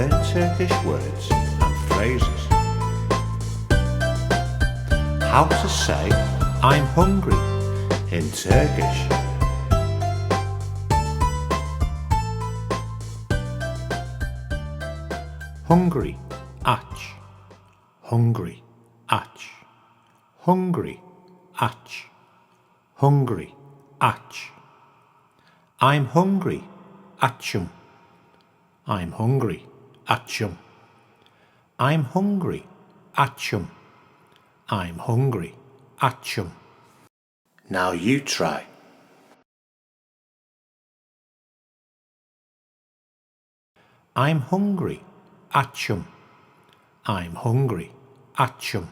learn Turkish words and phrases. How to say I'm hungry in Turkish. Hungry, aç. Hungry, aç. Hungry, aç. Hungry, aç. I'm hungry, açım. I'm hungry, açım. I'm hungry, açım. I'm hungry, açım. Now you try. I'm hungry, açım. I'm hungry, açım.